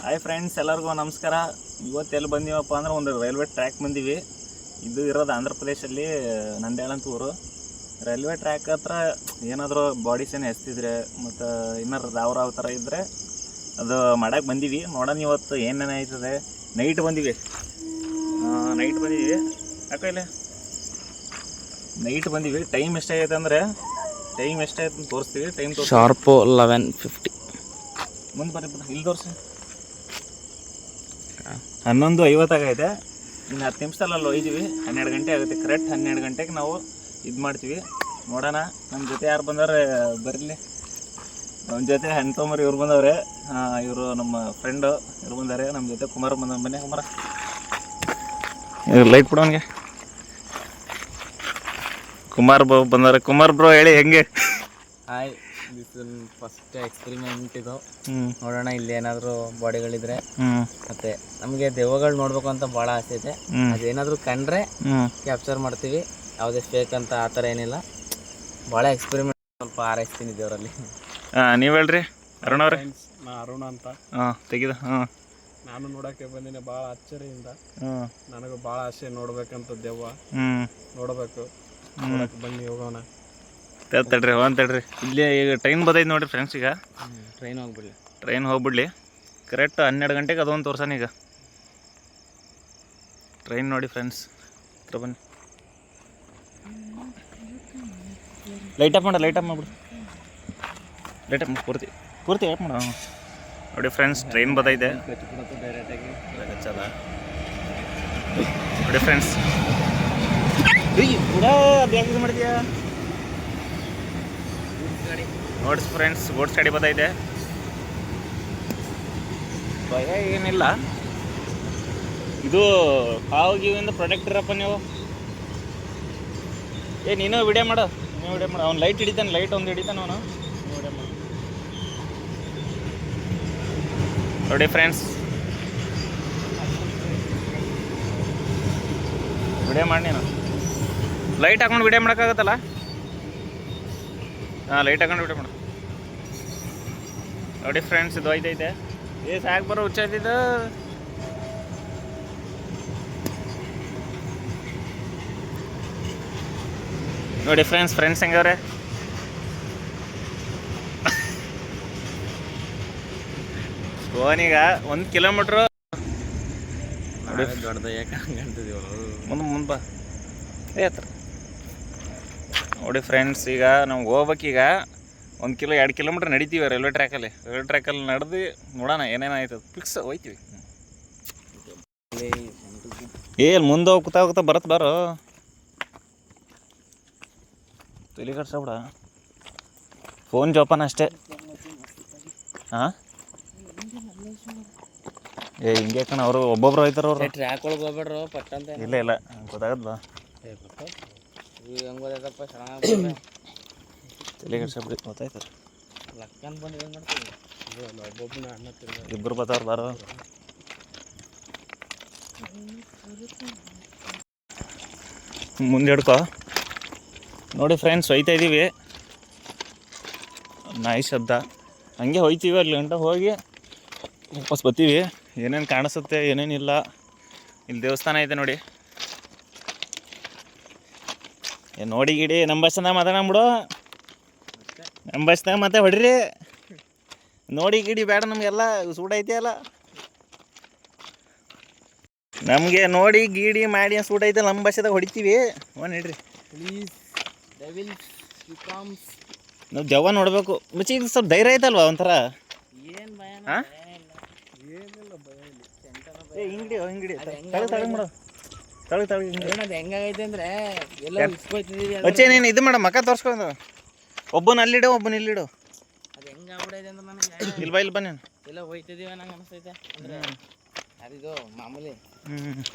Hi friends, ಎಲ್ಲರಿಗೂ ನಮಸ್ಕಾರ. ಇವತ್ತು ಎಲ್ಲಿ ಬಂದೀವಪ್ಪ ಅಂದ್ರೆ ಒಂದು ರೈಲ್ವೆ ಟ್ರ್ಯಾಕ್ ಬಂದೀವಿ. ಇದು ಇರೋದು ಆಂಧ್ರ ಪ್ರದೇಶಲ್ಲಿ ನಂದ್ಯಾಳ ಅಂತ ಊರು. ರೈಲ್ವೆ ಟ್ರ್ಯಾಕ್ ಹತ್ರ ಏನಾದರೂ ಬಾಡೀಸೇನು ಎಸ್ತಿದ್ರೆ ಮತ್ತು ಏನಾರು ರಾವ್ ಥರ ಇದ್ದರೆ ಅದು ಮಾಡಕ್ಕೆ ಬಂದೀವಿ. ನೋಡೋಣ ಇವತ್ತು ಏನೇನು ಆಯ್ತದೆ. ನೈಟ್ ಬಂದೀವಿ ಯಾಕೋ ಇಲ್ಲ ನೈಟ್ ಬಂದೀವಿ. ಟೈಮ್ ಎಷ್ಟಾಗೈತೆ ಅಂದರೆ ಎಷ್ಟಾಯ್ತು ಅಂತ ತೋರಿಸ್ತೀವಿ. Time sharp 11:50. ಮುಂದೆ ಬರ್ರಿ ಇಲ್ಲಿ ತೋರಿಸಿ. 11:50 ಆಗೈತೆ. ಇನ್ನು 10 ನಿಮಿಷದಲ್ಲಿ ಒಯ್ದೀವಿ. 12 ಗಂಟೆ ಆಗುತ್ತೆ. ಕರೆಕ್ಟ್ 12 ಗಂಟೆಗೆ ನಾವು ಇದು ಮಾಡ್ತೀವಿ. ನೋಡೋಣ ನಮ್ಮ ಜೊತೆ ಯಾರು ಬಂದವ್ರೆ ಬರಲಿ. ನಮ್ಮ ಜೊತೆ ಹೆಣ್ಣು ತೊಂಬರಿ ಇವ್ರು ಬಂದವ್ರೆ. ಇವರು ನಮ್ಮ ಫ್ರೆಂಡು ಇವ್ರು ಬಂದಾರೆ. ನಮ್ಮ ಜೊತೆ ಕುಮಾರ್ ಬಂದ. ಬನ್ನಿ ಕುಮಾರ, ಲೈಟ್ ಕೊಡೋನ್ಗೆ. ಕುಮಾರ್ ಬಂದವ್ರೆ. ಕುಮಾರ್ ಬ್ರೋ ಹೇಳಿ ಹೆಂಗೆ? ಹಾಯ್, ದಿಸ್ ಫಸ್ಟ್ ಎಕ್ಸ್ಪೆರಿಮೆಂಟ್ ಇದು. ನೋಡೋಣ ಇಲ್ಲಿ ಏನಾದರೂ ಬಾಡಿಗಳಿದ್ರೆ. ಮತ್ತೆ ನಮಗೆ ದೆವ್ವಗಳು ನೋಡ್ಬೇಕು ಅಂತ ಭಾಳ ಆಸೆ ಇದೆ. ಅದೇನಾದರೂ ಕಂಡ್ರೆ ಕ್ಯಾಪ್ಚರ್ ಮಾಡ್ತೀವಿ. ಯಾವುದೇ ಫೇಕ್ ಅಂತ ಆ ಥರ ಏನಿಲ್ಲ. ಭಾಳ ಎಕ್ಸ್ಪೆರಿಮೆಂಟ್ ಸ್ವಲ್ಪ ಆರೈಸ್ತೀನಿ ದೇವರಲ್ಲಿ. ನೀವು ಹೇಳ್ರಿ ಅರುಣ್ ಅವ್ರೆ. ನಾ ಅರುಣ ಅಂತ. ತೆಗಿದ. ನಾನು ನೋಡಕ್ಕೆ ಬಂದಿನಿ ಭಾಳ ಆಶ್ಚರ್ಯದಿಂದ. ನನಗೂ ಭಾಳ ಆಸೆ ನೋಡ್ಬೇಕಂತ ದೆವ್ವ. ನೋಡಬೇಕು. ಬನ್ನಿ ಹೋಗೋಣ. ತಡ್ರಿ ಇಲ್ಲಿ ಈಗ ಟ್ರೈನ್ ಬದೈತೆ ನೋಡ್ರಿ ಫ್ರೆಂಡ್ಸ್. ಈಗ ಟ್ರೈನ್ ಹೋಗ್ಬಿಡ್ಲಿ. ಕರೆಕ್ಟ್ 12 ಗಂಟೆಗೆ ಅದೊಂದು ತೋರ್ಸಾನ. ಈಗ ಟ್ರೈನ್ ನೋಡಿ ಫ್ರೆಂಡ್ಸ್. ಹತ್ರ ಬನ್ನಿ. ಲೈಟ್ ಆಫ್ ಮಾಡ್ಬಿಡು. ಲೈಟ್ ಆಫ್ ಪೂರ್ತಿ ಆಫ್ ಮಾಡ. ನೋಡಿ ಫ್ರೆಂಡ್ಸ್, ಟ್ರೈನ್ ಬದೈತೆ ನೋಡಿ ಫ್ರೆಂಡ್ಸ್. ಅದು ಮಾಡಿದ್ಯಾ ನೋಡಿ ಫ್ರೆಂಡ್ಸ್. ಗೋಡ್ಸ್ ಗಾಡಿ ಬದೈತೆ. ಭಯ ಏನಿಲ್ಲ. ಇದು ಹಾವು ಗೀವಿಂದ ಪ್ರೊಟೆಕ್ಟ್ ಇರಪ್ಪ ನೀವು. ನೀನು ವಿಡಿಯೋ ಮಾಡು. ಅವ್ನು ಲೈಟ್ ಹಿಡಿತಾನೆ. ಲೈಟ್ ಒಂದು ಹಿಡಿತಾನೆ ಅವನು. ವಿಡಿಯೋ ಮಾಡು ನೋಡಿ ಫ್ರೆಂಡ್ಸ್. ವಿಡಿಯೋ ಮಾಡಿ ನೀನು. ಲೈಟ್ ಹಾಕೊಂಡು ವಿಡಿಯೋ ಮಾಡೋಕ್ಕಾಗತ್ತಲ್ಲ? ಲೈಟ್ ಹಾಕೊಂಡು ವಿಡಿಯೋ ಮಾಡು ನೋಡಿ ಫ್ರೆಂಡ್ಸ್. ಇದು ಐತೈತೆ. ಸಾಕು ಬರೋ ಹುಚ್ಚಾಯ್ತಿದ್ದು. ನೋಡಿ ಫ್ರೆಂಡ್ಸ್ ಹೆಂಗವ್ರೆ. ಫೋನೀಗ 1 ಕಿಲೋಮೀಟ್ರು ಮುಂದೆ ಬಾ. ಹತ್ರ ನೋಡಿ ಫ್ರೆಂಡ್ಸ್. ಈಗ ನಾವು ಹೋಗ್ಬೇಕೀಗ 1-2 ಕಿಲೋಮೀಟ್ರ್ ನಡಿತೀವಿ ರೈಲ್ವೆ ಟ್ರ್ಯಾಕಲ್ಲಿ ನಡೆದು ನೋಡೋಣ ಏನೇನಾಯ್ತದೆ. ಫಿಕ್ಸ್ ಹೋಯ್ತೀವಿ. ಮುಂದೆ ಹೋಗ್ತಾ ಬರತ್ತೆ ಬಾರೋ. ತಲೆ ಕಟ್ಸಬಿಡ. ಫೋನ್ ಜೋಪಾನ ಅಷ್ಟೇ. ಹಿಂಗೆ ಕಣ. ಅವರು ಒಬ್ಬೊಬ್ರು ಹೋಯ್ತಾರ. ಅವ್ರು ಟ್ರ್ಯಾಕ್ ಒಳಗೆ ಹೋಗ್ಬೇಡ್ರು ಪಟ್ಟ ಅಂತ. ಇಲ್ಲ ಗೊತ್ತಾಗದ್ ಬಾ. ಹೆಂಗೆ ಗೊತ್ತಾಯ್ತಪ್ಪ ಚೆನ್ನಾಗಿ. ತಲೆ ಕಟ್ಸಬಿಡಿ. ಗೊತ್ತಾಯ್ತಾರೆ. ಲಕ್ಕನ್ ಬಂದು ಏನು ಮಾಡ್ತೀವಿ. ಒಬ್ಬೊಬ್ಬನ ಅಣ್ಣ ಇಬ್ಬರು ಬರ್ತಾವ್ರು ಬಾರೋ. ಮುಂದೆ ಹಿಡ್ಕೊ. ನೋಡಿ ಫ್ರೆಂಡ್ಸ್, ಹೋಯ್ತಾ ಇದ್ದೀವಿ. ನಾಯಿ ಶಬ್ದ. ಹಂಗೆ ಹೋಯ್ತೀವಿ. ಅಲ್ಲಿ ಗಂಟ ಹೋಗಿ ವಾಪಸ್ ಬರ್ತೀವಿ. ಏನೇನು ಕಾಣಿಸುತ್ತೆ ಏನೇನಿಲ್ಲ. ಇಲ್ಲಿ ದೇವಸ್ಥಾನ ಐತೆ ನೋಡಿ. ನೋಡಿ ಗಿಡಿ. ನಮ್ಮ ಭಾಷೆದಾಗ ಮಾತಾಡಂಬಿಡು. ನಮ್ಮ ಭಾಷೆದಾಗ ಮತ್ತೆ ಹೊಡ್ರಿ. ನೋಡಿ ಗಿಡಿ ಬೇಡ ನಮಗೆಲ್ಲ. ಸೂಟ್ ಐತೆ ಅಲ್ಲ ನಮಗೆ. ನೋಡಿ ಗೀಡಿ ಮಾಡಿ ಸೂಟ್ ಐತೆ. ನಮ್ಮ ಭಾಷೆದಾಗ ಹೊಡಿತೀವಿ. ಇಡ್ರಿ ನಾವು ದೆವ್ವ ನೋಡಬೇಕು. ಮುಚ್ಚಿ ಇದು ಸ್ವಲ್ಪ ಧೈರ್ಯ ಐತಲ್ವಾ ಒಂಥರ. ಹಿಂಗಡಿ ಹೆಂಗಾಗೈತೆ ಅಂದ್ರೆ ಮಚ್ಚೆ ನೀನು ಇದು ಮಾಡ. ಮಕ್ಕ ತೋರ್ಸ್ಕೊಂಡು ಒಬ್ಬನ ಅಲ್ಲಿಡು, ಒಬ್ಬನ ಇಲ್ಲಿಡು. ಅದು ಹೆಂಗಾಗ್ಬಿಡೈತೆ ಅಂದ್ರೆ ನನಗೆ ಇಲ್ಲಿ ಬನ್ನಿ. ಎಲ್ಲ ಹೋಯ್ತಿದೀವ ನಂಗೆ ಅನಿಸ್ತೈತೆ. ಅಂದರೆ ಅದಿದು ಮಾಮೂಲಿ.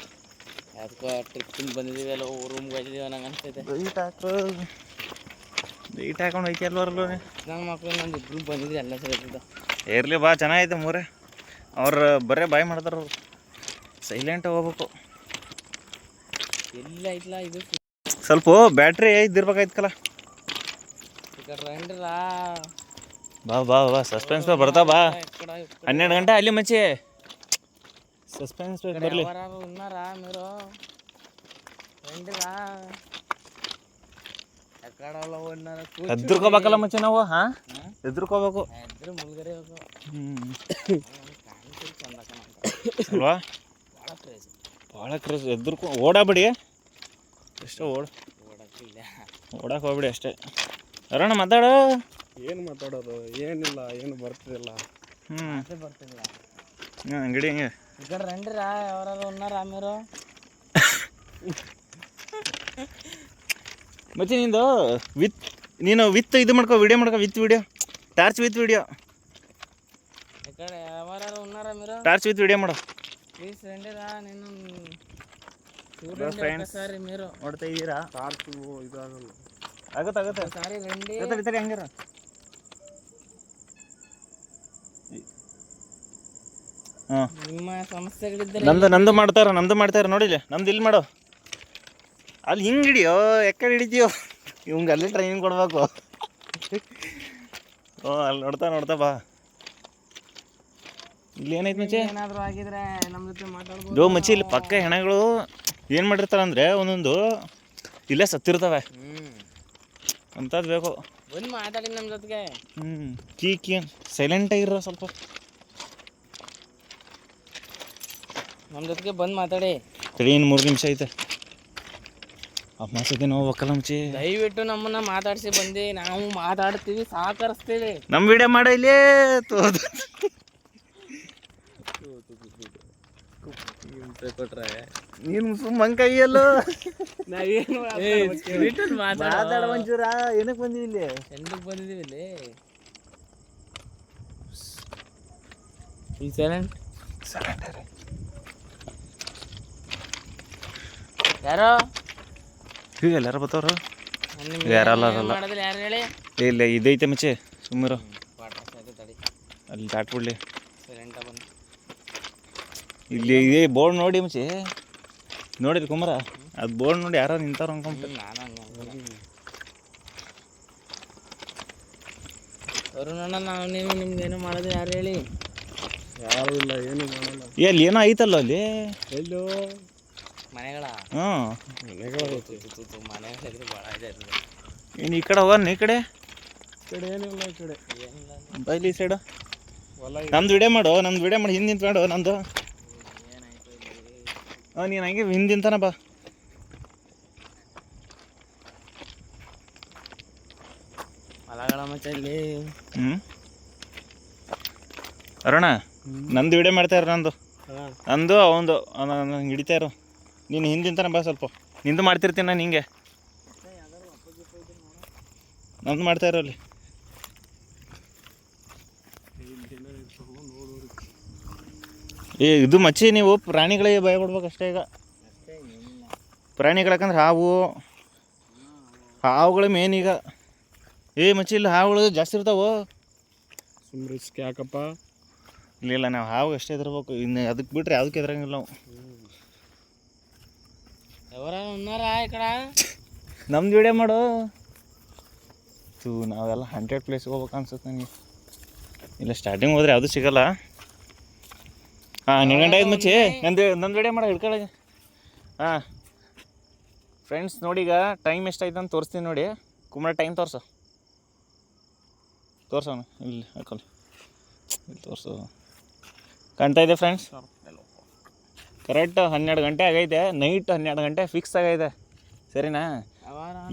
ಅದಕ್ಕೆ ಟ್ರಿಪ್ಪಿಂಗ್ ಬಂದಿದ್ದೀವಿ. ಎಲ್ಲ ರೂಮ್ಗೆ ಹೋಯ್ತಿದ್ದೀವಿ ನಂಗೆ ಅನಿಸ್ತೈತೆ. ಲೈಟ್ ಹಾಕೊಂಡು ಹೋಯ್ತಿ ಅಲ್ವರಲ್ಲ. ನಮ್ಮ ಮಕ್ಕಳು ನಂದು ಇಬ್ಬರು ಬಂದಿದ್ವಿ. ಎಲ್ಲ ಸರಿ ಇರಲಿ ಬಾ. ಚೆನ್ನಾಗೈತೆ ಮೂರೇ. ಅವ್ರು ಬರೇ ಬಾಯ್ ಮಾಡ್ತಾರ. ಅವ್ರು ಸೈಲೆಂಟಾಗಿ ಹೋಗ್ಬೇಕು. ಎಲ್ಲ ಐತ್ಲ ಇದು. ಸ್ವಲ್ಪ ಬ್ಯಾಟ್ರಿ ಇದ್ದಿರ್ಬೇಕಾಯ್ತಲ್ಲ. ಬಾ ಸಸ್ಪೆನ್ಸ್ ಬರ್ತಾ ಬಾ. 12 ಗಂಟೆ ಅಲ್ಲಿ ಮಚ್ಚಿ. సస్పెన్స్ బర్లే ఎవరు ఉన్నారా మీరు రండిరా ఎక్కడ ఉన్నారు ఎదుర్కోಬೇಕಲ್ಲ ಮಚ್ಚ ನಾವು ಎದುರ್ಕೋಬೇಕು ಇದ್ರು ಮುಲ್ಗರೆ ಅಲ್ವಾ ಭಾಳ ಕ್ರೇಜ್ ಎದುರ್ಕೊ ಓಡಾಬಿಡಿ ಎಷ್ಟೋ ಓಡಕ್ಕೆ ಹೋಗ್ಬಿಡಿ ಅಷ್ಟೇ ಅರೋಣ ಮಾತಾಡು ಏನು ಮಾತಾಡೋದು ಏನಿಲ್ಲ ಏನು ಬರ್ತಿಲ್ಲ ಬರ್ತಿಲ್ಲ ಅಂಗಡಿ ಹಂಗೆ ಈ ಕಡೆ ರಂಡಿರಾ ఎవరు ఉన్నారా మీరు ಮಚ್ಚಿ ನಿಂದು ನೀನು ವಿತ್ ಇದು ಮಾಡ್ಕೋ ವಿಡಿಯೋ ಮಾಡ್ಕೋ with video torch with video ಈ ಕಡೆ ఎవరు ఉన్నారా మీరు ಟಾರ್ಚ್ ವಿತ್ ವಿಡಿಯೋ ಮಾಡು ಪ್ಲೀಸ್ ರಂಡಿರಾ ನೀನು ಫ್ರೆಂಡ್ಸ್ ಸಾರಿ మీరు ನೋಡ್ತಾ ಇದ್ದೀರಾ ಟಾರ್ಚು ಇದಾಗಲ್ಲ ಆಗುತ್ತೆ ಸಾರಿ ರಂಡಿ ತಡಿ ಹಂಗಾರ ಹಾಂ ನಿಮ್ಮ ಸಮಸ್ಯೆಗಳಿದ್ದರೆ ನಮ್ದು ಮಾಡ್ತಾರ ನೋಡಿಲ್ಲ ನಮ್ದು ಇಲ್ಲಿ ಮಾಡು ಅಲ್ಲಿ ಹಿಂಗೆ ಹಿಡಿಯೋ ಎಕ್ಕಡೆ ಹಿಡಿತೀಯೋ ಇವಂಗೆ ಅಲ್ಲಿ ಟ್ರೈನಿಂಗ್ ಕೊಡ್ಬೇಕು ಓ ಅಲ್ಲಿ ನೋಡ್ತಾ ಬಾ ಇಲ್ಲಿ ಏನೈತೆ ಮಚ್ಚಿ ಏನಾದರೂ ಆಗಿದ್ರೆ ನಮ್ಮ ಜೊತೆ ಮಾತಾಡ್ಬೋದು ದೋ ಮಚ್ಚಿ ಇಲ್ಲಿ ಪಕ್ಕ ಹೆಣಗಳು ಏನು ಮಾಡಿರ್ತಾರೆ ಅಂದರೆ ಒಂದೊಂದು ಇಲ್ಲೇ ಸತ್ತಿರ್ತವೆ ಅಂಥದ್ದು ಬೇಕು ಬಂದು ಮಾತಾಡಿ ನಮ್ಮ ಜೊತೆಗೆ ಕೀ ಸೈಲೆಂಟಾಗಿರೋ ಸ್ವಲ್ಪ ನಮ್ಮ ಜೊತೆಗೆ ಬಂದು ಮಾತಾಡಿ ತಡಿ ಇನ್ನು 3 ನಿಮಿಷ ಐತೆ ಅಪ್ಪ ನಾವು ಹೋಗಲ್ಲ ಮಚ್ಚಿ ದಯವಿಟ್ಟು ನಮ್ಮನ್ನ ಮಾತಾಡಿಸಿ ಬಂದು ನಾವು ಮಾತಾಡ್ತೀವಿ ಸಹಕರಿಸ್ತೀವಿ ನಮ್ಮ ವಿಡಿಯೋ ಮಾಡೋ ಇಲ್ಲೇ ತೋದು ಕೊಟ್ರೆ ನೀನು ಸುಮ್ಮ ಕೈಯಲ್ಲೋ ಮಾತಾಡ ಒಂಚೂರ ಏನಕ್ಕೆ ಬಂದಿವಿ ಇಲ್ಲಿ ಎಂದಕ್ಕೆ ಬಂದಿದ್ದೀವಿ ಇಲ್ಲಿ ಈ ಸೈಲೆಂಟ್ ಯಾರೋ ಈಗ ಎಲ್ಲಾರು ಬರ್ತಾವ್ರು ನಿಮ್ಗೆ ಯಾರಲ್ಲ ಮಾಡೋದಿಲ್ಲ ಯಾರು ಹೇಳಿ ಇಲ್ಲ ಇದೈತೆ ಮಚ್ಚಿ ಸುಮ್ಮರು ತಡಿ ಅಲ್ಲಿ ದಾಟ್ಬಿಡ್ಲಿ ಸೈಲೆಂಟ ಬಂದು ಇಲ್ಲಿ ಇದೇ ಬೋರ್ಡ್ ನೋಡಿ ಮಚ್ಚಿ ನೋಡಿರಿ ಕುಮಾರ ಅದು ಬೋರ್ಡ್ ನೋಡಿ ಯಾರೋ ನಿಂತಾರ ಅನ್ಕೊಂಬಿಟ್ಟು ನಾನು ಹಂಗೆ ಅರುಣಣ್ಣ ನಾವು ನೀವು ನಿಮ್ಗೇನು ಮಾಡೋದು ಯಾರು ಹೇಳಿ ಯಾರು ಇಲ್ಲ ಏನು ಮಾಡಲ್ಲ ಅಲ್ಲಿ ಏನೋ ಐತಲ್ಲ ಅಲ್ಲಿ ಎಲ್ಲೋ ಮನೆಗಳ ಹ್ಞೂ ಮನೆಗಳಿದ್ರೆ ಭಾಳ ಇದೆ ಇನ್ನು ಈ ಕಡೆ ಹೋಗೋಣ ಈ ಕಡೆ ಏನಿಲ್ಲ ಈ ಕಡೆ ಏನಿಲ್ಲ ಬೈಲಿ ಈ ಸೈಡು ಹೊಲ ನಮ್ದು ವಿಡಿಯೋ ಮಾಡು ಹಿಂದೆ ನಿಂತು ಮಾಡು ನಂದು ಏನಾಯ್ತು ಇಲ್ಲಿ ಹಾಂ ನೀನು ಹಂಗೆ ಹಿಂದಿಂತಾನ ಬಾ ಹೊಲಗಳ ಮಚ್ಚ ಇಲ್ಲಿ ಅರುಣ ನಂದು ವಿಡಿಯೋ ಮಾಡ್ತಾಯಿರು ನಂದು ಹಾಂ ಅವಂದು ನಂಗೆ ಹಿಡಿತಾಯಿರು ನೀನು ಹಿಂದಿಂತಾನ ಬಾ ಸ್ವಲ್ಪ ನಿಂದು ಮಾಡ್ತಿರ್ತೀನಿ ನಾನು ಹಿಂಗೆ ನಂದು ಮಾಡ್ತಾಯಿರೋ ಅಲ್ಲಿ ಇದು ಮಚ್ಚಿ ನೀವು ಪ್ರಾಣಿಗಳಿಗೆ ಭಯ ಪಡ್ಬೇಕು ಅಷ್ಟೇ ಈಗ ಪ್ರಾಣಿಗಳಕ್ಕಂದ್ರೆ ಹಾವುಗಳು ಮೇನ್ ಈಗ ಮಚ್ಚಿ ಇಲ್ಲಿ ಹಾವುಗಳು ಜಾಸ್ತಿ ಇರ್ತಾವೆ ಸುಮ್ಮನೆ ರಿಸ್ಕ್ ಯಾಕಪ್ಪ ಇಲ್ಲ ನಾವು ಹಾವು ಅಷ್ಟೇ ಇದಿರ್ಬೇಕು ಇನ್ನು ಅದಕ್ಕೆ ಬಿಟ್ರೆ ಯಾವುದಕ್ಕೆ ಎದುರಂಗಿಲ್ಲ ನಾವು ఎవర ఉన్నారా ఇక్కడ ನಮ್ದು ವಿಡಿಯೋ ಮಾಡು ನಾವೆಲ್ಲ 100 ಪ್ಲೇಸ್ಗೆ ಹೋಗ್ಬೇಕು ಅನ್ಸುತ್ತೆ ನನಗೆ ಇಲ್ಲ ಸ್ಟಾರ್ಟಿಂಗ್ ಹೋದ್ರೆ ಯಾವುದು ಸಿಗಲ್ಲ ಹಾಂ 12 ಗಂಟೆ ಆಯ್ತು ಮಚ್ಚಿ ನಂದು ವಿಡಿಯೋ ಮಾಡೋ ಹಿಡ್ಕೊಳ್ಳಿ ಹಾಂ ಫ್ರೆಂಡ್ಸ್ ನೋಡಿ ಈಗ ಟೈಮ್ ಎಷ್ಟಾಯ್ತು ಅಂತ ತೋರಿಸ್ತೀನಿ ನೋಡಿ ಕುಮಾರ ಟೈಮ್ ತೋರ್ಸೋಣ ಇಲ್ಲಿ ಹಾಕೊಳ್ಳಿ ಇಲ್ಲಿ ತೋರಿಸು ಕಾಣ್ತಾ ಇದೆ ಫ್ರೆಂಡ್ಸ್ ಕರೆಕ್ಟ್ 12 ಗಂಟೆ ಆಗೈತೆ ನೈಟ್ 12 ಗಂಟೆ ಫಿಕ್ಸ್ ಆಗೈತೆ ಸರಿನಾ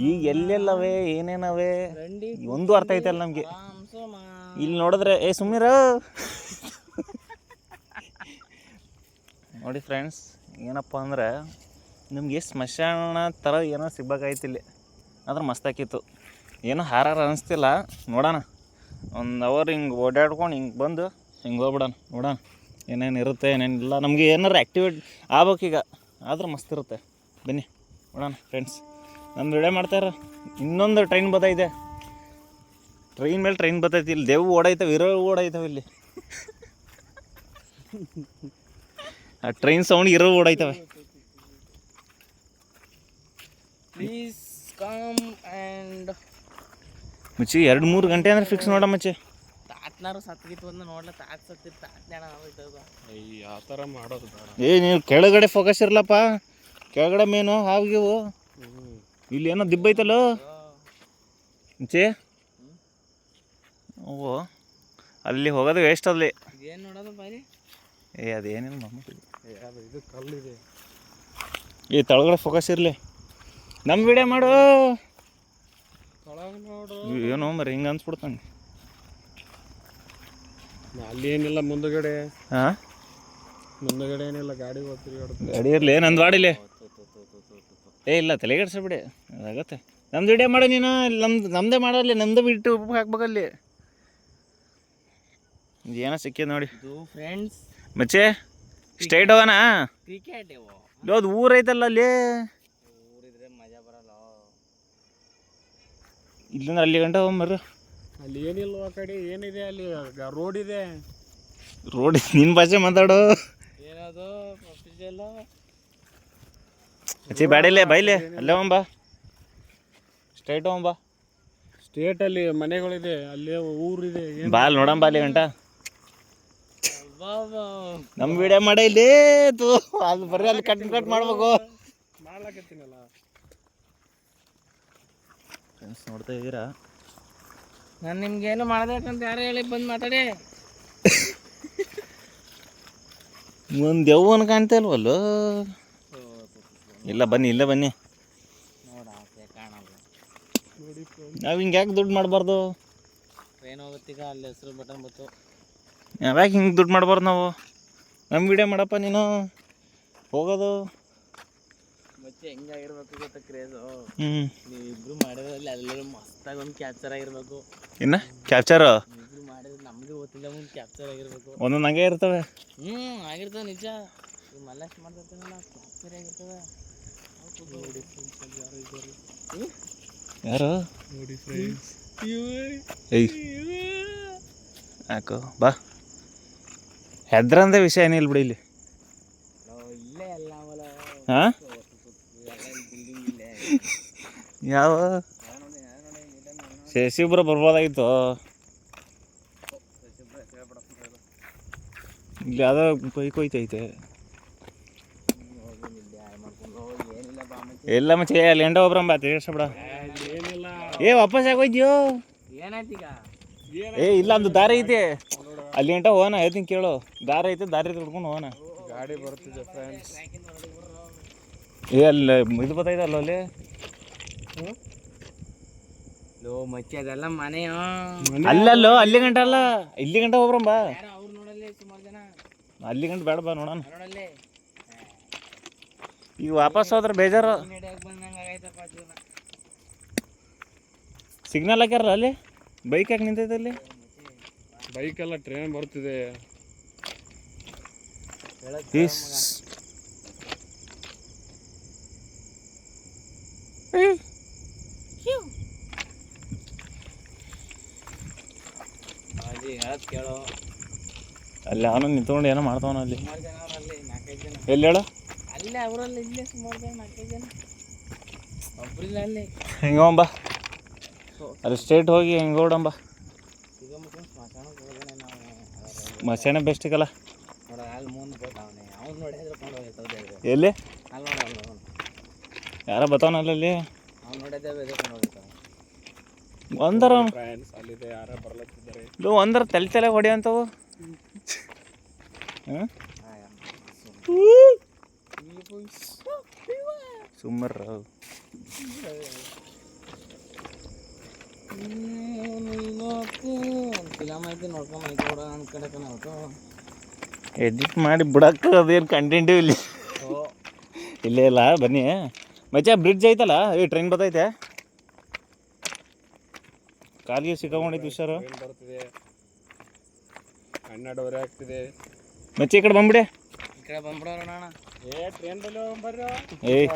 ಈಗ ಎಲ್ಲೆಲ್ಲವೇ ಏನೇನವೇ ಒಂದು ಅರ್ಥ ಐತಲ್ಲ ನಮಗೆ ಇಲ್ಲಿ ನೋಡಿದ್ರೆ ಸುಮ್ಮೀರ ನೋಡಿ ಫ್ರೆಂಡ್ಸ್ ಏನಪ್ಪ ಅಂದ್ರೆ ನಿಮಗೆ ಸ್ಮಶಾನ ಥರ ಏನೋ ಸಿಗ್ಬೇಕಾಯ್ತು ಇಲ್ಲಿ ಆದ್ರೆ ಮಸ್ತಾಕಿತ್ತು ಏನೋ ಹಾರಾರ ಅನ್ನಿಸ್ತಿಲ್ಲ ನೋಡೋಣ 1 ಅವರ್ ಹಿಂಗೆ ಓಡಾಡ್ಕೊಂಡು ಹಿಂಗೆ ಬಂದು ಹಿಂಗೆ ಹೋಗ್ಬಿಡೋಣ ನೋಡೋಣ ಏನೇನು ಇರುತ್ತೆ ಏನೇನಿಲ್ಲ ನಮಗೆ ಏನಾರು ಆ್ಯಕ್ಟಿವೇಟ್ ಆಗ್ಬೇಕೀಗ ಆದ್ರೆ ಮಸ್ತ್ ಇರುತ್ತೆ ಬನ್ನಿ ನೋಡೋಣ ಫ್ರೆಂಡ್ಸ್ ನಮ್ದು ವಿಡಿಯೋ ಮಾಡ್ತಾರ ಇನ್ನೊಂದು ಟ್ರೈನ್ ಬತ್ತೈತೆ ಟ್ರೈನ್ ಮೇಲೆ ಟ್ರೈನ್ ಬತ್ತೈತಿ ಇಲ್ಲಿ ದೇವು ಓಡಾಯ್ತವೆ ಇರೋ ಓಡಾಯ್ತವೆ ಇಲ್ಲಿ ಆ ಟ್ರೈನ್ ಸೌಂಡ್ ಇರೋ ಓಡಾಯ್ತವೆ ಪ್ಲೀಸ್ ಕಮ್ ಆ್ಯಂಡ್ ಮುಚ್ಚಿ 2-3 ಗಂಟೆ ಅಂದ್ರೆ ಫಿಕ್ಸ್ ನೋಡ ಮಚ್ಚಿ ಎತ್ನಾರು ಸತ್ಗಿತ್ತು ಒಂದು ನೋಡ್ಲತ್ತ ಸತ್ತಿತ್ತು ತಾಟ್ನಾಣ ಹೋಯ್ತದ. ಆ ಥರ ಮಾಡೋದು ಬೇಡ. ನೀವು ಕೆಳಗಡೆ ಫೋಕಸ್ ಇರಲಪ್ಪ, ಕೆಳಗಡೆ ಮೇನು ಹಾವಿಗೆವು ಇಲ್ಲಿ ಏನೋ ದಿಬ್ಬ ಐತಲ್ಲೋ ಮುಂಚೆ. ಓ ಅಲ್ಲಿ ಹೋಗೋದು ವೇಸ್ಟ್ ಅಲ್ಲಿ. ಏನು ನೋಡೋದು ಬಾರಿ. ಅದೇನಿಲ್ಲ ನಮ್ಮ ಇದು ಕಲ್ಲಿದೆ. ಈ ತಳಗಡೆ ಫೋಕಸ್ ಇರಲಿ. ನಮ್ಮ ವಿಡಿಯೋ ಮಾಡು. ಏನೋ ಮರಿ ಹಿಂಗೆ ಅನ್ಸ್ಬಿಡ್ತಾನೆ. ಅಲ್ಲಿ ಏನಿಲ್ಲ ಮುಂದಗಡೆ. ಹಾಂ ಮುಂದಗಡೆ ಏನಿಲ್ಲ, ಗಾಡಿ ತಿರುಗಾಡುತ್ತೆ. ಗಾಡಿ ಇರಲಿ, ನಂದು ವಾಡಿಲಿ. ಇಲ್ಲ ತಲೆಗೆಡ್ಸಬಿಡಿ, ಅದಾಗತ್ತೆ. ನಮ್ದು ವಿಡಿಯೋ ಮಾಡು ನೀನು. ನಮ್ಮದೇ ಮಾಡಲ್ಲಿ, ನಮ್ಮದು ಬಿಟ್ಟು ಹಾಕ್ಬೇಕಲ್ಲಿ. ಏನೋ ಸಿಕ್ಕಿದೆ ನೋಡಿ ಫ್ರೆಂಡ್ಸ್. ಮಚ್ಚೆ ಸ್ಟೇಟ್ ಹೋಗೋಣ. ಕ್ರಿಕೆಟ್ ಅದು ಊರೈತಲ್ಲ ಅಲ್ಲಿ. ಊರಿದ್ರೆ ಮಜಾ ಬರಲ್ಲ. ಇಲ್ಲಿಂದ ಅಲ್ಲಿ ಗಂಟ ಹೋಗ್ಬರ್ರು. ಅಲ್ಲಿ ಏನಿಲ್ಲ, ಆ ಕಡೆ ಏನಿದೆ ಅಲ್ಲಿ ರೋಡ್ ಇದೆ. ರೋಡ್ ನಿನ್ನ ಭಾಷೆ ಮಾತಾಡು. ಏನದು ಮಚ್ಚಿ ಬ್ಯಾಡಿಲ್ಲೇ ಬೈಲೆ ಅಲ್ಲೇ ಹೋಗಂಬ. ಸ್ಟ್ರೈಟ್ ಹೋಗಂಬ. ಸ್ಟೇಟಲ್ಲಿ ಮನೆಗಳಿದೆ, ಅಲ್ಲೇ ಊರಿದೆ. ಬಾಲ್ ನೋಡಂಬ ಅಲ್ಲಿ ಗಂಟ. ನಮ್ಮ ವಿಡಿಯೋ ಮಾಡ ಇಲ್ಲಿ ತೂ. ಅದು ಬರ್ರಿ ಅಲ್ಲಿ ಕಟ್ ಮಾಡ್ಬೇಕು. ಮಾಡ್ಲಾಕತ್ತೀನಲ್ಲ. ಫ್ರೆಂಡ್ಸ್ ನೋಡ್ತಾ ಇದ್ದೀರಾ? ನಾನು ನಿಮ್ಗೇನು ಮಾಡ್ಬೇಕಂತ ಯಾರು ಹೇಳಿ ಬಂದು ಮಾತಾಡಿ. ಒಂದು ದೆವ್ವನ ಕಾಣ್ತಾ ಇಲ್ವಲ್ಲೋ. ಇಲ್ಲ ಬನ್ನಿ, ಇಲ್ಲೇ ಬನ್ನಿ. ನೋಡ ಕಾಣಲ್ಲ. ನಾವು ಹಿಂಗೆ ಯಾಕೆ ದುಡ್ಡು ಮಾಡಬಾರ್ದು? ಟ್ರೈನ್ ಹೋಗುತ್ತೀಗ, ಅಲ್ಲಿ ಹೆಸರು ಬಟನ್ ಬತ್ತು. ಯಾವ್ಯಾಕೆ ಹಿಂಗೆ ದುಡ್ಡು ಮಾಡಬಾರ್ದು ನಾವು? ನಮ್ಮ ವಿಡಿಯೋ ಮಾಡಪ್ಪ ನೀನು. ಹೋಗೋದು ಮತ್ತೆ ಹೆಂಗಾಗಿರ್ಬೇಕು ಗೊತ್ತಾ ಕ್ರೇಜು? ಹ್ಞೂ ನೀವಿಬ್ರು ಮಾಡಿದ್ರಲ್ಲಿ ಅಲ್ಲೆಲ್ಲ ಮಸ್ತಾಗಿ ಒಂದು ಕ್ಯಾಪ್ಚರ್ ಆಗಿರ್ಬೇಕು. ಇನ್ನು ಕ್ಯಾಪ್ಚರು ಇಬ್ರು ಮಾಡಿದ್ರೆ ನಮಗೆ ಗೊತ್ತಿಲ್ಲ, ಒಂದು ಕ್ಯಾಪ್ಚರ್ ಆಗಿರ್ಬೇಕು. ಒಂದೊಂದು ಹಂಗೆ ಇರ್ತವೆ. ಆಗಿರ್ತವೆ ನಿಜ. ಈ ಮಲ್ಲೇಶ್ ಮಾಡ್ತಿರ್ತಾನಲ್ಲ, ಕ್ಯಾಪ್ಚರ್ ಆಗಿರ್ತವೆ. ಯಾರು ನೋಡಿ ಫ್ರೆಂಡ್ಸ್. ಏಯ್ ಯಾಕೋ ಬಾ. ಹೆದ್ರಂದ ವಿಷಯ ಏನಿಲ್ಲ ಬಿಡಿ ಇಲ್ಲಿ. ಇಲ್ಲೇ ಅಲ್ಲ ಹಾಂ ಯಾವ ಶಶಿಬ್ರ ಬರ್ಬೋದಾಗಿತ್ತು. ಇಲ್ಲಿ ಯಾವುದೋ ಬೈಕ್ ಹೋಯ್ತೈತೆ. ಎಲ್ಲ ಮಚ್ಚೆ ಅಲ್ಲಿ ಎಂಡ ಒಬ್ರಂಬ ತಿರ್ಗಿಸ್ಬಿಡ. ಏನಿಲ್ಲ. ವಾಪಸ್ ಯಾಕೋಯ್ತೀಯೋ? ಏನಾಯ್ತೀಗ? ಇಲ್ಲ ಒಂದು ದಾರಿ ಐತೆ ಅಲ್ಲಿ ಗಂಟ ಹೋಗೋಣ. ಹೇಳ್ತೀನಿ ಕೇಳು, ದಾರಿ ಐತೆ, ದಾರಿ ಹಿಡ್ಕೊಂಡು ಹೋಗೋಣ. ಗಾಡಿ ಬರ್ತಿದೆ ಫ್ರೆಂಡ್ಸ್. ಅಲ್ಲಿ ಇದು ಬತ್ತೈತಲ್ಲ ಅಲ್ಲಿ. ಲೋ ಮಚ್ಚಿ ಅದೆಲ್ಲ ಮನೆಯೋ. ಅಲ್ಲಲ್ಲೋ ಅಲ್ಲಿ ಗಂಟ ಅಲ್ಲ, ಇಲ್ಲಿ ಗಂಟ ಹೋಗ್ರಂಬ. ಅವ್ರು ನೋಡಲ್ಲಿ ಸುಮಾರು ಜನ. ಅಲ್ಲಿ ಗಂಟ ಬೇಡ, ಬಾ ನೋಡೋಣ. ನೋಡಲ್ಲಿ ಈಗ ವಾಪಸ್ ಹೋದ್ರೆ ಬೇಜಾರು. ಬಂದಂಗೆ ಆಗೈತಪ್ಪ ಜೀವನ. ಸಿಗ್ನಲ್ ಹಾಕ್ಯಾರಲ್ಲ ಅಲ್ಲಿ. ಬೈಕ್ ಯಾಕೆ ನಿಂತೈತೆ ಅಲ್ಲಿ? ಬೈಕೆಲ್ಲ ಟ್ರೈನ್ ಬರ್ತಿದೆ. ಕೇಳೋ ಅಲ್ಲಿ ಅವನು ನಿಂತ್ಕೊಂಡು ಏನೋ ಮಾಡ್ತಾವನ ಅಲ್ಲಿ. ಸುಮಾರು ಜನ ಅವರಲ್ಲಿ, 4-5 ಜನ. ಎಲ್ಲಿ ಹೇಳು? ಅಲ್ಲೇ ಅವರಲ್ಲಿ ಇಲ್ಲೇ ಸುಮಾರು ಜನ, 4-5 ಜನ. ಒಬ್ರಿಲ್ಲ ಅಲ್ಲಿ. ಹಿಂಗೆ ಹೋಗಂಬ, ಅಲ್ಲಿ ಸ್ಟ್ರೇಟ್ ಹೋಗಿ ಹಿಂಗೆ ಓಡಂಬ. ಈಗ ಮುಖ್ಯ ಸ್ಮಶಾನಕ್ಕೆ ಹೋಗೋಣ ನಾವು. ಮಸಾನೆ ಬೆಸ್ಟ್ ಈಗಲ್ಲ. ನೋಡ ಅಲ್ಲಿ ಮುಂದೆ ಬರ್ತಾವನೆ, ಅವ್ನು ನೋಡಿದ್ರೆ ಕೊಂಡು ಹೋಗ್ತಾವೆ. ಎಲ್ಲಿ? ಅಲ್ಲಿ ನೋಡ, ಯಾರೋ ಬರ್ತಾವನಲ್ಲ ಅಲ್ಲಿ. ಅವ್ನು ನೋಡಿದ್ದೇವೆ ಎದ್ಕೊಂಡು ಹೋಗ್ತಾವೆ. ಒಂದರ ಫ್ರೆಂಡ್ಸ್ ಅಲ್ಲಿದೆ, ಯಾರೋ ಬರ್ಲತ್ತಿದ್ದಾರೆ. ಒಂದರ ತಲೆ ಹೊಡಿಯಂತವು. ಹಾಂ ಸುಮ್ಮರ್ ಫಿಲಮ್ ಐತಿ ನೋಡ್ಕೊಂಬೈತಿ ಕೂಡ ನನ್ನ ಕಡೆ ಕಣ. ಎಡಿಟ್ ಮಾಡಿ ಬಿಡಕ್ಕೆ ಅದೇನು ಕಂಟೆಂಟು ಇಲ್ಲಿ. ಇಲ್ಲೇ ಇಲ್ಲ ಬನ್ನಿ ಮಚ್ಚ. ಬ್ರಿಡ್ಜ್ ಐತಲ್ಲ, ಈ ಟ್ರೈನ್ ಬರ್ತೈತೆ. ಕಾಲಿಗೆ ಸಿಕ್ಕಾಕೊಂಡೈತಿ ಹುಷಾರು. ಬರ್ತಿದೆ, 12:30 ಆಗ್ತಿದೆ. ಮಚ್ಚ ಈ ಕಡೆ ಬಂದ್ಬಿಡಿ. ಈ ಕಡೆ ಬಂದ್ಬಿಡೋಣ. ಟ್ರೈನ್ ಬಲ್ಲಿ ಹೋಗ್ಬರ್ರಿ. ಏಯ್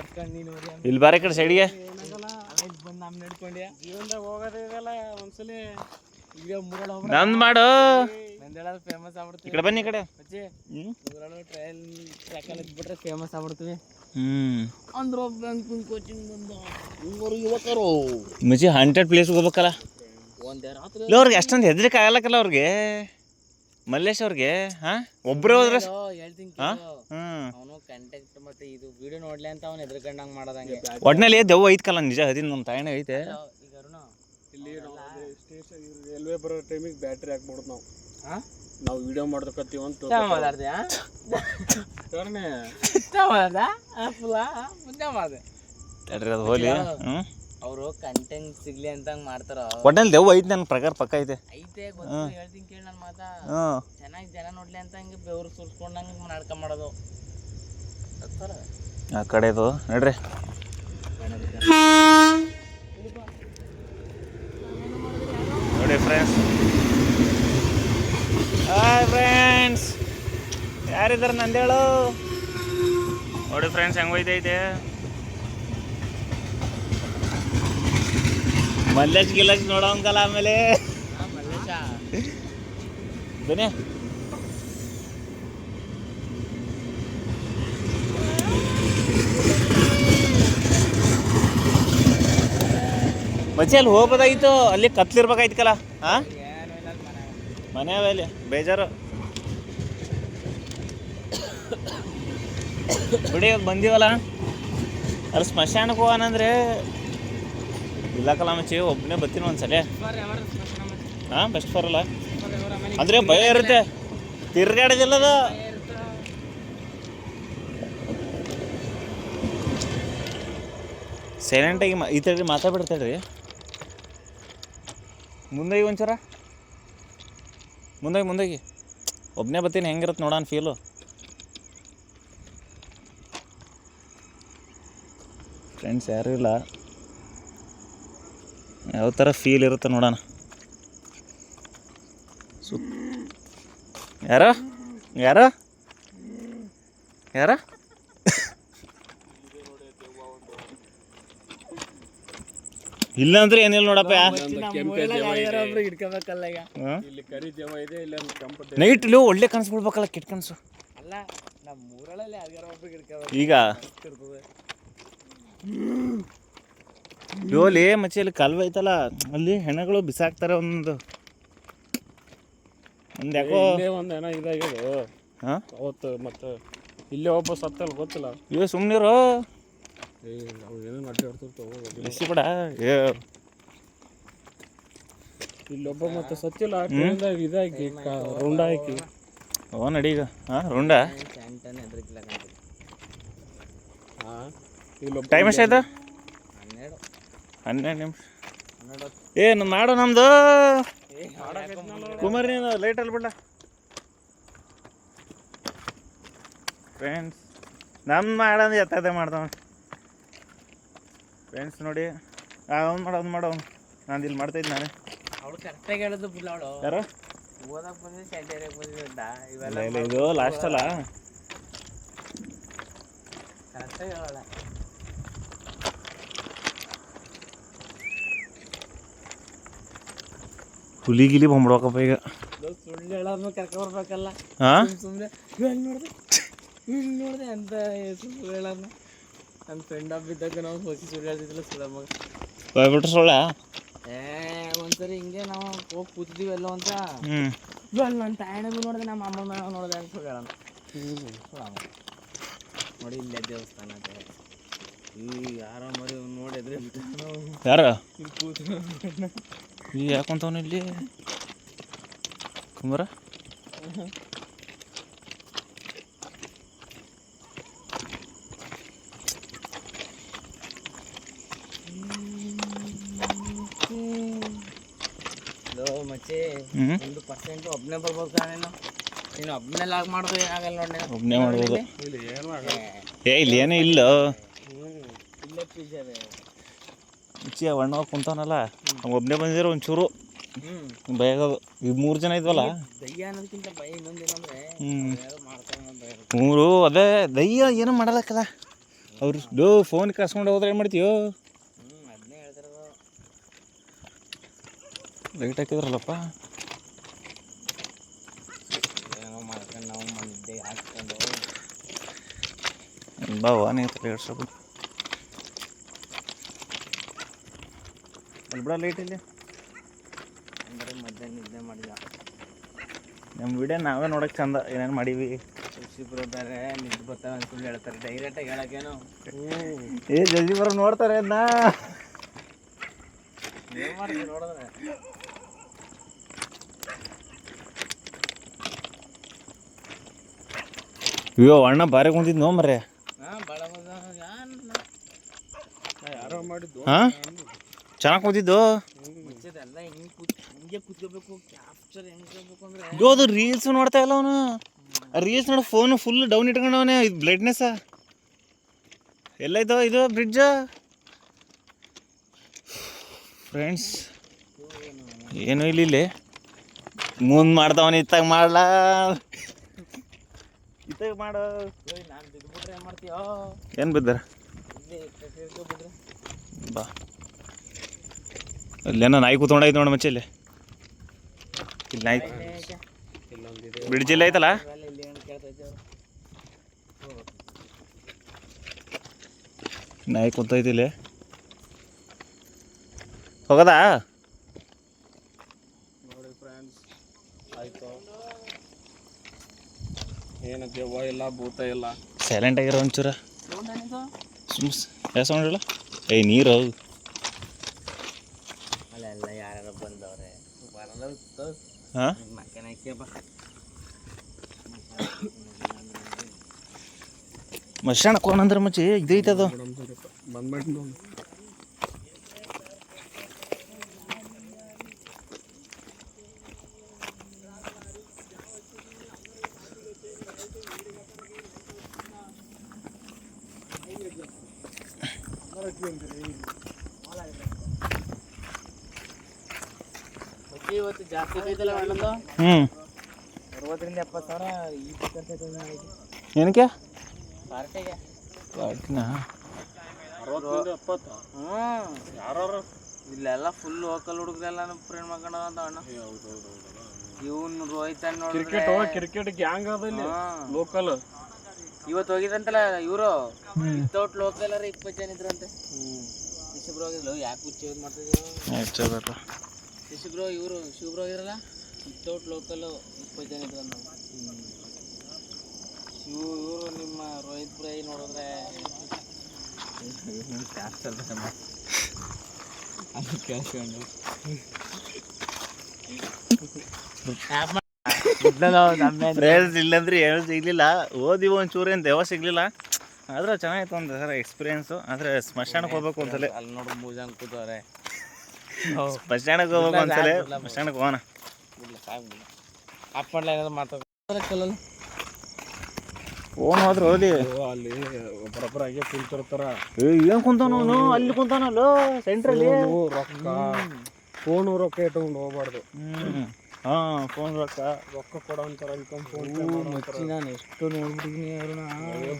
ಇಲ್ಲಿ ಬಾರ ಕಡೆ ಸೈಡ್ಗೆ. ಬಂದು ನಮ್ಮ ನಡ್ಕೊಂಡ್ಯಾ ಜೀವನದಾಗ ಹೋಗೋದೇ ಇದೆಲ್ಲ ಒಂದ್ಸಲಿ. ಈಗ ಮೂರಳು ನಂದು ಮಾಡು. ನಂದೇಳೋದು ಫೇಮಸ್ ಈ ಆಗ್ಬಿಡ್ತೀವಿ. ಕಡೆ ಬನ್ನಿ ಈ ಕಡೆ. ಮಚ್ಚಿ ಮೂರಳು ಟ್ರೈನ್ ಟ್ರ್ಯಾಕಲ್ಲಿ ಇದ್ಬಿಟ್ರೆ ಫೇಮಸ್ ಆಗ್ಬಿಡ್ತೀವಿ. ಅಂದ್ರೆ ಬ್ಯಾಂಕಿಂಗ್ ಕೋಚಿಂಗ್ ಬಂದು ಯುವಕರು ಮಚ್ಚಿ 100 ಪ್ಲೇಸ್ಗೆ ಹೋಗ್ಬೇಕಲ್ಲ. ಒಂದೇ ರಾತ್ರಿ ಇಲ್ಲ ಅವ್ರಿಗೆ ಅಷ್ಟೊಂದು ಹೆದರಿಕೆ ಆಗಲಕ್ಕಲ್ಲ ಅವ್ರಿಗೆ, ಮಲ್ಲೇಶ್ ಅವ್ರಿಗೆ. ಹಾಂ, ಒಬ್ಬರೇ ಹೋದ್ರೆ ಹೇಳ್ತೀನಿ ಹ್ಞೂ. ಅವನು ಕಂಟೆಕ್ಟ್ ಮತ್ತೆ ಇದು ವಿಡಿಯೋ ನೋಡ್ಲಿ ಅಂತ ಅವ್ನು ಎದ್ರಕಂಡಂಗೆ ಮಾಡೋದಂಗೆ. ಒಟ್ನಲ್ಲಿ ದೆವ್ವ ಐತ್ಕಲ್ಲ, ನಿಜ ಅದೀನಿ, ನಮ್ಮ ತಾಯಣ್ಣ ಐತೆ. ಈಗ ಅರುಣ ಇಲ್ಲಿ ಸ್ಟೇಷನ್ ರೈಲ್ವೆ ಬರೋ ಟೈಮಿಗೆ ಬ್ಯಾಟ್ರಿ ಹಾಕ್ಬಿಡೋದು ನಾವು. ಹಾಂ ನಾವು ವಿಡಿಯೋ ಮಾಡ್ಬೇಕತ್ತೀವಿ ಅಂತ ಮಾತಾಡ್ತೀಯಾ ಮಾಡಿದೆ ತಡ್ರಿ ಅದು ಹೋಲಿ. ಹ್ಞೂ, ಅವರು ಕಂಟೆಂಟ್ ಸಿಗ್ಲಿ ಅಂತ ಮಾಡ್ತಾರ. ಒಟ್ನಲ್ಲಿ ದೆವ್ವ ಐತೆ ನನ್ನ ಪ್ರಕಾರ, ಪಕ್ಕ ಐತೆ. ಐತೆ ಗೊತ್ತು, ಹೇಳ್ತೀನಿ ಕೇಳಿ ನನ್ನ ಮಾತಾ. ಹ್ಞೂ, ಚೆನ್ನಾಗಿ ಜನ ನೋಡ್ಲಿ ಅಂತ ಹಂಗೆ ಬೆವ್ರು ಸುರ್ಸ್ಕೊಂಡಂಗೆ ನಾಟಕ ಮಾಡೋದು. ಆ ಕಡೆದು ನಡ್ರಿ. ನೋಡಿ ಫ್ರೆಂಡ್ಸ್, ಹಾಯ್ ಫ್ರೆಂಡ್ಸ್, ಯಾರಿದ್ದಾರೆ ನಂದೇಳು? ನೋಡಿ ಫ್ರೆಂಡ್ಸ್ ಹೆಂಗೆ ಹೋಯ್ತೈತೆ. ಮಲ್ಲೇಶ್ ಗಿಲ್ಲೇಶ್ ನೋಡೋಂಗಲ್ಲ ಆಮೇಲೆ ಬನ್ನಿ. ಮಚ್ಚಿ ಅಲ್ಲಿ ಹೋಗ್ಬೋದಾಗಿತ್ತು, ಅಲ್ಲಿ ಕತ್ಲಿರ್ಬೇಕಾಯ್ತಲ್ಲ. ಹಾಂ, ಮನೆ ಅವಲ್ಲಿ ಬೇಜಾರು ಬಿಡಿ. ಬಂದೀವಲ್ಲ ಅಲ್ಲಿ ಸ್ಮಶಾನಕ್ಕೆ ಹೋಗೋಣಂದ್ರೆ ಇಲ್ಲಕ್ಕಲ್ಲ ಮಚ್ಚಿ, ಒಬ್ಬನೇ ಬರ್ತೀನಿ ಒಂದ್ಸಲ. ಹಾಂ, ಬೆಸ್ಟ್ ಫಾರಲ್ಲ ಅಂದರೆ ಭಯ ಇರುತ್ತೆ, ತಿರ್ಗಾಡೋದಿಲ್ಲದ. ಸೈಲೆಂಟಾಗಿ ಈ ಥರ ಮಾತಾಡ್ಬಿಡ್ತಾಳ್ರಿ. ಮುಂದೋಗಿ ಒಂಚೂರ ಮುಂದೋಗಿ ಒಬ್ಬನೇ ಬರ್ತೀನಿ, ಹೆಂಗಿರುತ್ತೆ ನೋಡೋಣ ಫೀಲು. ಫ್ರೆಂಡ್ಸ್ ಯಾರೂ ಇಲ್ಲ, ಯಾವ ಥರ ಫೀಲ್ ಇರುತ್ತೆ ನೋಡೋಣ. ಯಾರೋ ಯಾರೋ ಯಾರ ಇಲ್ಲ ಅಂದ್ರೆ ಏನಿಲ್ಲ ನೋಡಪ್ಪ. ಇಟ್ಕೋಬೇಕಲ್ಲ ಈಗ. ಇಲ್ಲಿ ಕರಿ ದೇವ ಇದೆ, ಇಲ್ಲ ಕೆಂಪು ನೈಟ್ ಇಲ್ಲಿ ಒಳ್ಳೆ ಕನಸು ಬಿಡ್ಬೇಕಲ್ಲ, ಕೆಟ್ಟ ಕನಸು. ಅಲ್ಲ, ನಮ್ಮ ಊರಲ್ಲಿ ಯಾರಿಗಾರ ಒಬ್ರಿಗೆ ಇಟ್ಕೋಬೇಕು. ಈಗ ಯೋಲಿ ಮಚ್ಚಿ ಅಲ್ಲಿ ಕಾಲುವೆ ಐತಲ್ಲ, ಅಲ್ಲಿ ಹೆಣಗಳು ಬಿಸಾಕ್ತಾರೆ. ಒಂದು ಯಾಕೋ ಒಂದೇನೋ ಇದಾಗ್ಯದು. ಹಾಂ, ಅವತ್ತು ಮತ್ತೆ ಇಲ್ಲೇ ಒಬ್ಬ ಸತ್ತಲ್ಲ ಗೊತ್ತಿಲ್ಲ. ಸುಮ್ಮನಿರು, ನಾವು ಏನೇನು ಅಡ್ಡಾಡ್ತಿರ್ತಾವೆ ಬಿಸಿ ಬಿಡ. ಇಲ್ಲೊಬ್ಬ ಮತ್ತೆ ಸತ್ತಿಲ್ಲ, ಟ್ರೈನ್ದಾಗ ಇದಾಕಿ ರುಂಡ ಹಾಕಿ. ಓ ನಡಿ ಈಗ. ಹಾಂ, ರುಂಡ. ಹಾಂ, ಇಲ್ಲೊಬ್ಬ ಟೈಮ್ ಎಷ್ಟಾಯ್ತು? 12 ನಿಮಿಷ. ಏನು ಮಾಡು ನಮ್ದು ಕುಮಾರ್, ನೀನು ಲೈಟಲ್ಲಿ ಬಿಡ. ಫ್ರೆಂಡ್ಸ್ ನಮ್ಮ ಮಾಡೋದು ಎತ್ತದೇ ಮಾಡ್ದವ. ಫ್ರೆಂಡ್ಸ್ ನೋಡಿ, ಅವ್ನು ಮಾಡೋನು ನಾನು ಇಲ್ಲಿ ಮಾಡ್ತಾಯಿದ್ದೆ ನಾನೇ. ಅವಳು ಕರೆಕ್ಟಾಗಿ ಹೇಳೋದು ಬಿಲ್ಲ. ಅವಳು ಯಾರು ಓದಕ್ಕೆ ಬಂದ್ರೆ ಸ್ಯಾಂಡೇರಿಯಾಗಿ ಬಂದಿದ್ದ. ಇವೆಲ್ಲ ಇದು ಲಾಸ್ಟ್ ಅಲ್ಲ, ಕರೆಕ್ಟಾಗಿ ಹೇಳೋಲ್ಲ. ಹುಲಿ ಗಿಲಿ ಬಂದ್ಬಿಡ್ಬೇಕಪ್ಪ ಈಗ. ಸುಳ್ಳು ಹೇಳೋದು ಕರ್ಕೊಬರ್ಬೇಕಲ್ಲ. ಹಾಂ, ಸುಮ್ಮನೆ ನೋಡಿದೆ ಅಂತ ಸುಳ್ಳು ಹೇಳೋದು. ನನ್ನ ಫ್ರೆಂಡ್ ಹಬ್ಬಿದ್ದಾಗ ನಾವು ಹೋಗಿ ಸುಳ್ಳು ಹೇಳ್ತಿದ್ದಿಲ್ಲ ಸುಳ್ಳ ಹೋಗ್ಬಿಟ್ರೆ ಸುಳ್ಳ. ಒಂದ್ಸರಿ ಹಿಂಗೆ ನಾವು ಹೋಗಿ ಕೂತಿದ್ದೀವಿ ಎಲ್ಲೋ ಅಂತ. ಅಲ್ಲಿ ನನ್ನ ತಾಯಣಗೂ ನೋಡಿದೆ, ನಮ್ಮ ಅಮ್ಮ ನೋಡಿದೆ ಅಂತ ಸುಳ್ಳು ಹೇಳೋಣ. ನೋಡಿ ಇಲ್ಲೇ ದೇವಸ್ಥಾನ ಅದೇ. ಈ ಯಾರೋ ಮರಿ ನೋಡಿದ್ರೆ ಯಾರ ಕೂತು ಈ ಯಾಕೊಂತವನು ಇಲ್ಲಿ ಕುಮಾರ? ಮಚ್ಚಿ 1% ಒಬ್ಬನೇ ಬರ್ಬೋದು ಕಾಣೇನು. ನೀನು ಒಬ್ಬನೇ ಲಾಗ್ ಮಾಡೋದು ಏನಾಗಲ್ಲ ನೋಡಿ. ಒಬ್ಬನೇ ಮಾಡ್ಬೋದು. ಇಲ್ಲಿ ಏನೂ ಇಲ್ಲ. ಇಲ್ಲೇ ಪಿಜ್ ಅದೇ ಮುಚ್ಚಿ ಅಣ್ಣ ಕುಂತವನಲ್ಲ, ಒಬ್ಬನೇ ಬಂದಿರೋ ಒಂಚೂರು ಭಯಗೋದು. ಈಗ 3 ಜನ ಇದ್ವಲ್ಲ, ದಯ್ಯ ಅನ್ನೋದಕ್ಕಿಂತ ಭಯ ಇನ್ನೊಂದೇನಂದ್ರೆ ಮಾಡ್ತಾರೆ. ಮೂರು ಅದೇ ದಯ್ಯ ಏನೂ ಮಾಡಲಕ್ಕಲ್ಲ. ಅವ್ರು ಫೋನ್ ಕಸ್ಕೊಂಡು ಹೋದ್ರೆ ಏನು ಮಾಡ್ತೀಯೋ? ಅದನ್ನೇ ಹೇಳ್ತಿರೋದು. ಲೈಟ್ ಹಾಕಿದ್ರಲ್ಲಪ್ಪ, ಏನೋ ಮಾಡ್ಕೊಂಡು ನಾವು ಮನೆಗೆ ಹಾಕ್ಕೊಂಡು ಬಾವ ನೀವು ತಲೆ ಹೇಳ್ಸೋದು ಅಲ್ಲಿ ಬಿಡ ಲೈಟ್ ಇಲ್ಲಿ. ನಮ್ಮ ವಿಡಿಯೋ ನಾವೇ ನೋಡೋಕೆ ಚಂದ ಏನೇನು ಮಾಡೀವಿ. ಖುಷಿ ಬರ್ತಾರೆ ನಿಂತು ಬರ್ತಾವೆ ಅಂತ ಸುಳ್ಳು ಹೇಳ್ತಾರೆ, ಡೈರೆಕ್ಟಾಗಿ ಹೇಳೋಕ್ಕೇನು. ಏ ಜಲ್ದಿ ಬರೋ ನೋಡ್ತಾರೆ ಅದನ್ನ. ಏನು ಮಾಡ್ತೀವಿ ನೋಡಿದ್ರೆ. ಅಯ್ಯೋ ಅಣ್ಣ ಬಾರಿ ಕುಂತಿದ್ ನೋ ಮರ್ರೆ. ಹಾಂ ಭಾಳ ಯಾರೋ ಮಾಡಿದ್ದು. ಹಾಂ ಚೆನ್ನಾಗಿ ಕುಂತಿದ್ದು. ಮುಂಚೆದೆಲ್ಲ ಹಿಂಗೆ ಕೂತ್ಕೋಬೇಕು, ಕ್ಯಾಪ್ಚರ್ ಹೆಂಗೆ ಹೋಗ್ಬೇಕು ಅಂದರೆ. ಅಯ್ಯೋ ಅದು ರೀಲ್ಸ್ ನೋಡ್ತಾ ಇಲ್ಲ ಅವನು. ರೀಲ್ಸ್ ನೋಡು, ಫೋನು ಫುಲ್ ಡೌನ್ ಇಟ್ಕೊಂಡವನೇ. ಇದು ಬ್ಲೈಟ್ನೆಸ್ ಎಲ್ಲೈತೋ ಇದು ಬ್ರಿಡ್ಜ್ ಫ್ರೆಂಡ್ಸ್. ಏನು ಇಲ್ಲಿ ಮುಂದೆ ಮಾಡ್ತಾವನ ಇತ್ತಾಗ ಮಾಡ್ಲಾ, ಇತ್ತಾಗ ಮಾಡು. ನಾನು ಬಿದ್ದುಬಿಟ್ರೆ ಏನು ಮಾಡ್ತೀಯೋ? ಏನು ಬಿದ್ದಾರ ಇಲ್ಲಿ ಬಿಡ್ರೆ ಬಾ. ಅಲ್ಲೇನೋ ನಾಯಿ ಕೂತ್ಕೊಂಡೈತೆ ನೋಡಿ ಮಚ್ಚ. ಇಲ್ಲಿ ಇಲ್ಲಿ ನಾಯಿ ಬ್ರಿಡ್ಜ್ ಇಲ್ಲ ಐತಲ್ಲ. ಇಲ್ಲಿ ಏನು ಕೇಳ್ತೈತೆ ಅವರು. ನಾಯಿ ಕೂತೈತಿ ಇಲ್ಲಿ. ಹೋಗದಾ? ನೋಡಿ ಫ್ರೆಂಡ್ಸ್, ಆಯ್ತು. ಏನು ದೆವ್ವ ಇಲ್ಲ, ಭೂತ ಇಲ್ಲ. ಸೈಲೆಂಟ್ ಆಗಿರೋ ಒಂಚೂರ. ಸುಮ್ ಯಾವ ಸೌಂಡ್ ಇಲ್ಲ. ಏಯ್ ನೀರು ಅಲ್ಲೆಲ್ಲ ಯಾರ್ಯಾರು ಬಂದವ್ರೆ ಬರಲ್ಲ. ಹಾಂ ಮಕ್ಕನಾಕ್ಯಪ್ಪ ಮಶಾಣ ಕೋನಂದ್ರೆ ಮಚ್ಚಿ ಇದೈತೆ ಅದು. ಬಂದ್ಬಿಟ್ಟು ನೋಡಿ. ಇವತ್ತು ಜಾಸ್ತಿ ಐತಲ್ಲ ಹಣ್ಣದು. 60 ರಿಂದ 70 ಸಾವಿರ ಈ ಖರ್ಚು ಏನಕ್ಕೆ ಪಾರ್ಟಿಗೆ. ಪಾರ್ಟಿನ 60 ರಿಂದ 70. ಯಾರು ಇಲ್ಲೆಲ್ಲ ಫುಲ್ ಲೋಕಲ್ ಹುಡುಗರೆಲ್ಲ ನಮ್ಮ ಫ್ರೆಂಡ್ ಮಾಡ್ಕೊಂಡ ಅಂತ ಅಣ್ಣ. ಇವನು ರೋಹಿತ್ ಅಣ್ಣ ಕ್ರಿಕೆಟ್ ಗ್ಯಾಂಗ್ ಅದ ಇಲ್ಲಿ ಲೋಕಲ್. ಇವತ್ತು ಹೋಗಿದ್ರಂತಲ್ಲ ಇವರು ವಿತೌಟ್ ಲೋಕಲ್ 20 ಜನ ಇದ್ರಂತೆ. ಶಿಬ್ರು ಹೋಗಿದ್ಲು. ಯಾಕೆ ಹುಚ್ಚ ಯೂಸ್ ಮಾಡ್ತಿದ್ರು ಶಿಬ್ರು? ಇವರು ಶಿಬ್ರು ಹೋಗಿರಲ್ಲ, ವಿತೌಟ್ ಲೋಕಲ್ 20 ಜನ ಇದ್ರಂತ. ಇವರು ನಿಮ್ಮ ರೋಹಿತ್ ಬ್ರೈ ನೋಡಿದ್ರೆ ಕೇಳ್ಕೊಂಡು ಇಲ್ಲಂದ್ರೆ ಏನು ಸಿಗ್ಲಿಲ್ಲ. ಓದಿವ ಒಂಚೂರು ಏನು ದೇವ ಸಿಗ್ಲಿಲ್ಲ. ಆದ್ರೆ ಚೆನ್ನಾಗಿತ್ತು ಒಂದು ಸರ ಎಕ್ಸ್ಪೀರಿಯನ್ಸು. ಆದರೆ ಸ್ಮಶಾನಕ್ಕೆ ಹೋಗ್ಬೇಕು ಒಂದ್ಸಲ. ಅಲ್ಲಿ ನೋಡಿ 3 ಜನ ಕೂತವ್ರೆ. ಸ್ಮಶಾನಕ್ಕೆ ಹೋಗ್ಬೇಕು ಒಂದ್ಸಲ. ಸ್ಮಶಾನಕ್ಕೆ ಹೋಗೋಣ. ಅಪ್ಪಣ್ಣ ಏನಾದ್ರು ಮಾತಾಡ್ಕಲ್ಲ. ಫೋನ್ ಹೋದ್ರೆ ಓದಿ ಅಲ್ಲಿ ಬರಬರಾಗೆ ಕುಂತಿರ್ತಾರ. ಏನು ಕುಂತಾನು ಅಲ್ಲಿ ಕುಂತಾನಲ್ಲ ಸೆಂಟ್ರಲ್ಲಿ. ಫೋನು ರೊಕ್ಕ ಇಟ್ಕೊಂಡು ಹೋಗ್ಬಾರ್ದು. ಹಾಂ ಫೋನ್ ರೊಕ್ಕ ಕೊಡೋ ಅಂತಾರ. ನಾನು ಎಷ್ಟು ನೋಡ್ಬಿಟ್ಟಿದ್ದೀನಿ ಅವ್ರನ್ನ.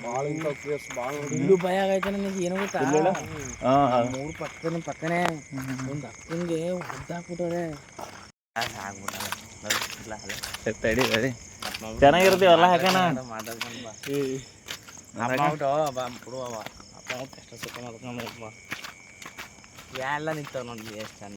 ಭಾಳ ಇಂಥ ಕೇಸ್ ಭಾಳ ಇಲ್ಲೂ ಭಯ ಆಗೈತೆ ನನಗೆ. ಏನು ಗೊತ್ತಾ, ಹಾಂ 3 ಪಕ್ಕನೇ ಒಂದು ಅಕ್ಕನಿಗೆ ಹೊದ್ದಾಕ್ಬಿಟ್ಟವ್ರೆ. ತಡಿ ತಡಿ ಚೆನ್ನಾಗಿರ್ತೀವಲ್ಲ ಹಾಕೋಣ. ಮಾತಾಡ್ಕೊಂಡು ಬಾ ಬಿಡುವ. ಅಪ್ಪ ಎಷ್ಟು ಸುಖ ಮಾಡ್ಕೊಂಡು ಎಲ್ಲ ನಿಂತವ್ ನೋಡಿ ಎಷ್ಟು ಚಂದ.